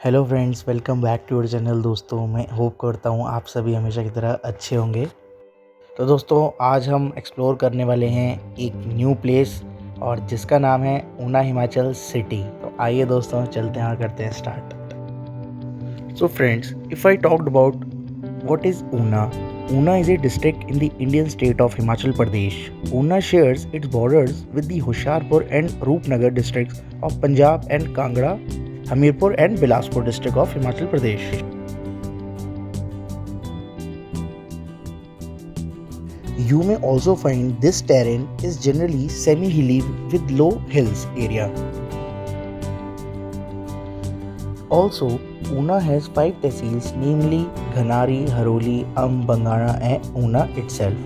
Hello friends, welcome back to your channel. दोस्तों, मैं hope करता हूँ आप सभी हमेशा की तरह अच्छे होंगे। तो दोस्तों, आज हम एक्सप्लोर करने वाले हैं एक न्यू प्लेस और जिसका नाम है ऊना हिमाचल सिटी। तो आइए दोस्तों, चलते हैं और करते हैं start. So friends, if I talked about what is Una? Una is a district in the Indian state of Himachal Pradesh. Una shares its borders with the Hoshiarpur and Roopnagar districts of Punjab and Kangra, Hamirpur and Bilaspur district of Himachal Pradesh. You may also find this terrain is generally semi-hilly with low hills area. Also, Una has 5 tehsils, namely Ghanari, Haroli, Bangana and Una itself.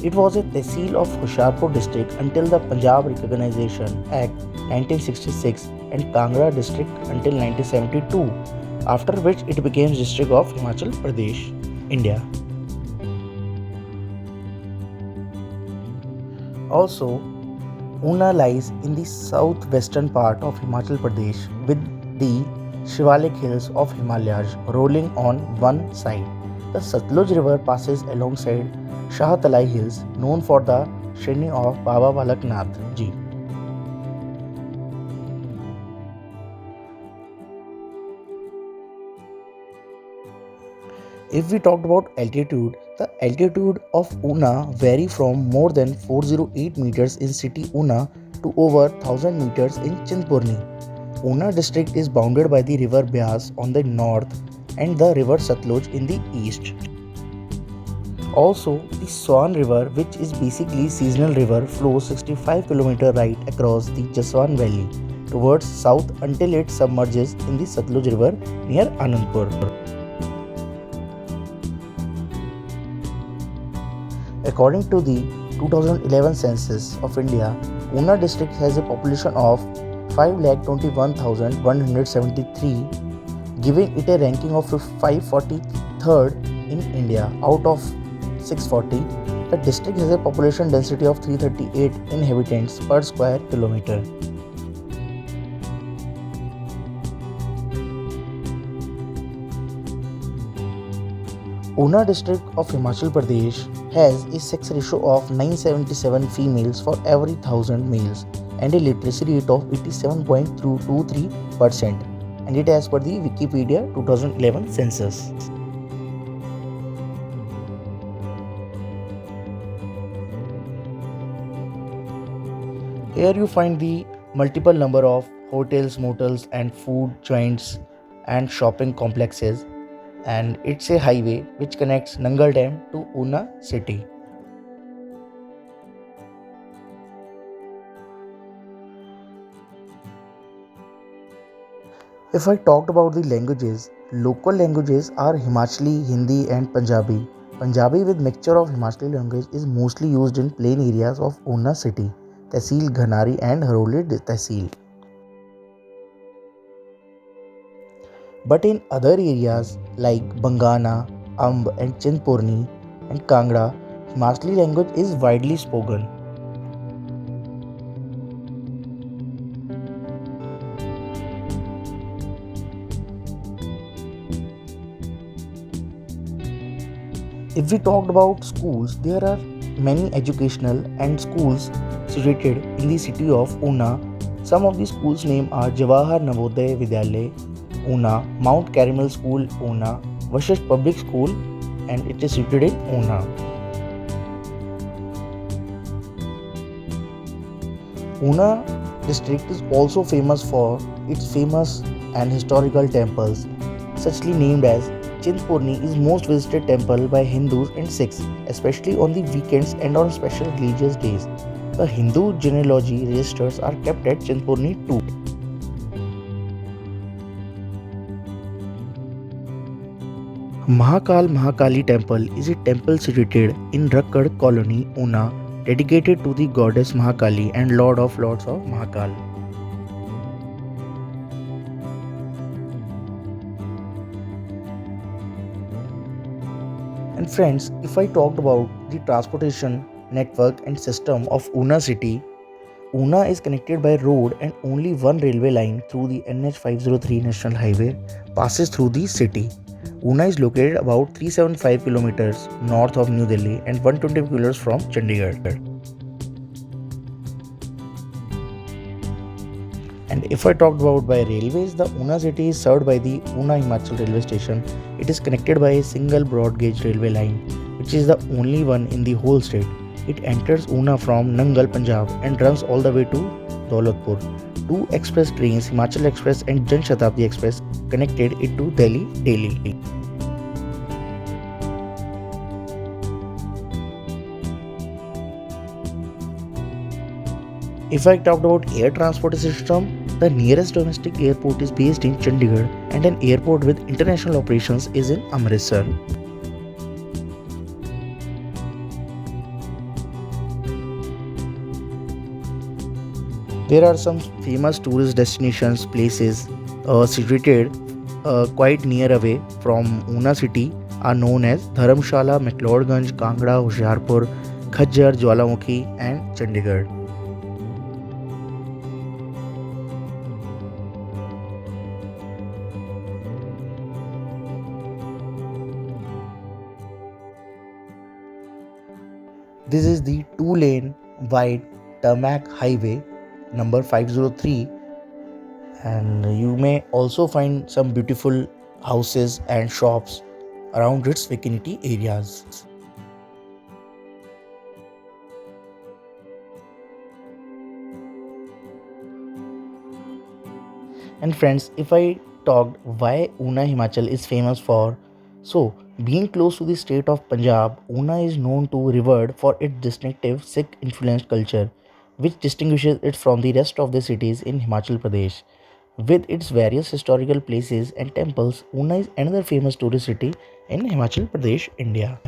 It was a tehsil of Hoshiarpur district until the Punjab Recognition Act 1966 and Kangra district until 1972, after which it became district of Himachal Pradesh, India. Also, Una lies in the southwestern part of Himachal Pradesh with the Shivalik hills of Himalayas rolling on one side. The Satluj river passes alongside Shahatalai hills, known for the Shrine of Baba Balaknath Ji. If we talked about altitude, the altitude of Una vary from more than 408 meters in city Una to over 1000 meters in Chintpurni. Una district is bounded by the river Beas on the north and the river Satluj in the east. Also, the Swan River, which is basically seasonal river, flows 65 km right across the Jaswan Valley towards south until it submerges in the Satluj River near Anandpur. According to the 2011 census of India, Una district has a population of 5,21,173, giving it a ranking of 543rd in India out of 640. The district has a population density of 338 inhabitants per square kilometer. Una district of Himachal Pradesh has a sex ratio of 977 females for every 1000 males and a literacy rate of 87.23%, and it as per the Wikipedia 2011 census. Here you find the multiple number of hotels, motels and food joints and shopping complexes, and it's a highway which connects Nangal Dam to Una city. If I talked about the languages, local languages are Himachali, Hindi and Punjabi. Punjabi with mixture of Himachali language is mostly used in plain areas of Una city, Tehsil Ghanari and Haroli Tehsil. But in other areas like Bangana, Amb and Chintpurni and Kangra, Himachali language is widely spoken. If we talked about schools, there are many educational and schools situated in the city of Una. Some of the schools' names are Jawahar Navodaya Vidyalaya, Una, Mount Carmel School, Una, Vashisht Public School, and it is situated in Una. Una district is also famous for its famous and historical temples, suchly named as Chintpurni is most visited temple by Hindus and Sikhs, especially on the weekends and on special religious days. The Hindu genealogy registers are kept at Chintpurni too. Mahakali temple is a temple situated in Rakkad colony, Una, dedicated to the goddess Mahakali and Lord of Lords of Mahakal. And friends, if I talked about the transportation network and system of Una city, Una is connected by road and only one railway line through the NH503 National Highway passes through the city. Una is located about 375 kilometers north of New Delhi and 120 kilometers from Chandigarh. And if I talked about by railways, the Una city is served by the Una Himachal railway station. It is connected by a single broad gauge railway line, which is the only one in the whole state. It enters Una from Nangal, Punjab and runs all the way to Daulatpur. Two express trains, Himachal Express and Jan Shatabdi Express, connected it to Delhi daily. If I talked about air transport system, the nearest domestic airport is based in Chandigarh and an airport with international operations is in Amritsar. There are some famous tourist destinations, places situated quite near away from Una city are known as Dharamshala, McLeodganj, Kangra, Hoshiarpur, Khajjar, Jwalamukhi and Chandigarh. This is the 2-lane wide tarmac highway number 503, and you may also find some beautiful houses and shops around its vicinity areas. And friends, if I talked why Una Himachal is famous for, so being close to the state of Punjab, Una is known to revered for its distinctive Sikh influenced culture, which distinguishes it from the rest of the cities in Himachal Pradesh. With its various historical places and temples, Una is another famous tourist city in Himachal Pradesh, India.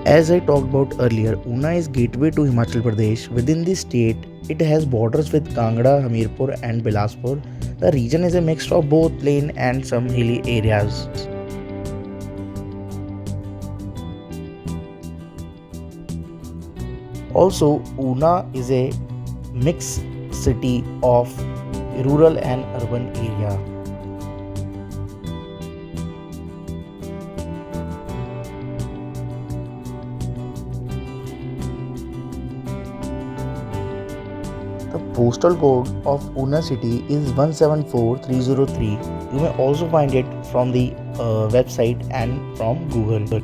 As I talked about earlier, Una is gateway to Himachal Pradesh. Within the state, it has borders with Kangra, Hamirpur and Bilaspur. The region is a mix of both plain and some hilly areas. Also, Una is a mixed city of rural and urban area. The postal code of Una city is 174303. You may also find it from the website and from Google.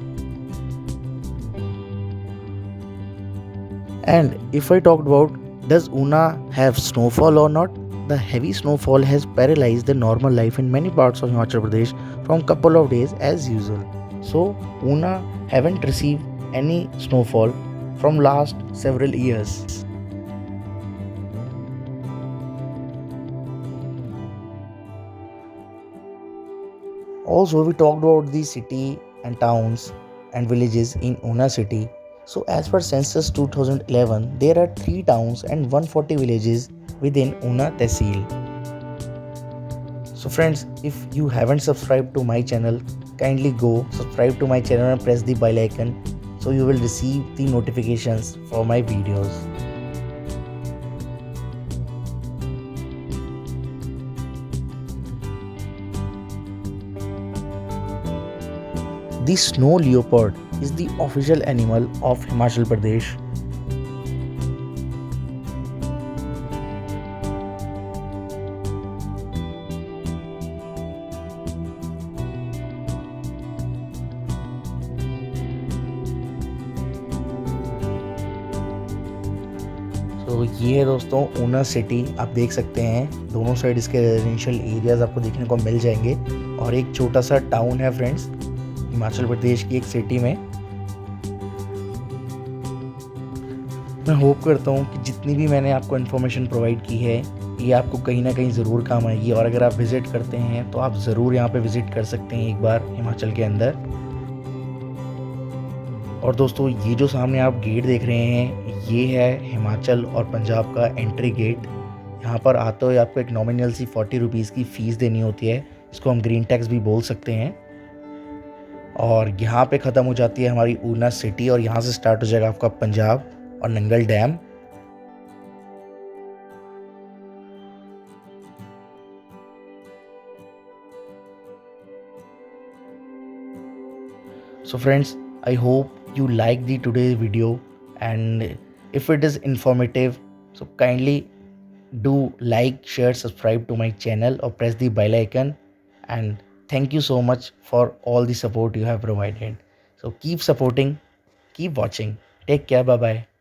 And if I talked about does Una have snowfall or not, the heavy snowfall has paralyzed the normal life in many parts of Himachal Pradesh from couple of days as usual. So Una haven't received any snowfall from last several years. Also, we talked about the city and towns and villages in Una city. So, as per census 2011, there are 3 towns and 140 villages within Una Tehsil. So, friends, if you haven't subscribed to my channel, kindly go subscribe to my channel and press the bell icon so you will receive the notifications for my videos. The snow leopard is the official animal of Himachal Pradesh. तो ये है दोस्तों Una city, आप देख सकते हैं दोनों side इसके रेजिडेंशियल एरियाज आपको देखने को मिल जाएंगे और एक छोटा सा टाउन है फ्रेंड्स हिमाचल प्रदेश की एक सिटी में। मैं होप करता हूँ कि जितनी भी मैंने आपको इन्फॉर्मेशन प्रोवाइड की है ये आपको कहीं ना कहीं ज़रूर काम आएगी और अगर आप विज़िट करते हैं तो आप ज़रूर यहाँ पे विज़िट कर सकते हैं एक बार हिमाचल के अंदर। और दोस्तों ये जो सामने आप गेट देख रहे हैं ये है हिमाचल और पंजाब का एंट्री गेट। यहाँ पर आते हुए आपको एक नॉमिनल सी 40 रुपीज़ की फ़ीस देनी होती है, इसको हम ग्रीन टैक्स भी बोल सकते हैं। और यहाँ पे ख़त्म हो जाती है हमारी ऊना सिटी और यहाँ से स्टार्ट हो जाएगा आपका पंजाब और Nangal dam. So friends, I hope you like the today's video, and if it is informative, so kindly do like, share, subscribe to my channel or press the bell icon, and thank you so much for all the support you have provided. So keep supporting, keep watching. Take care. Bye bye.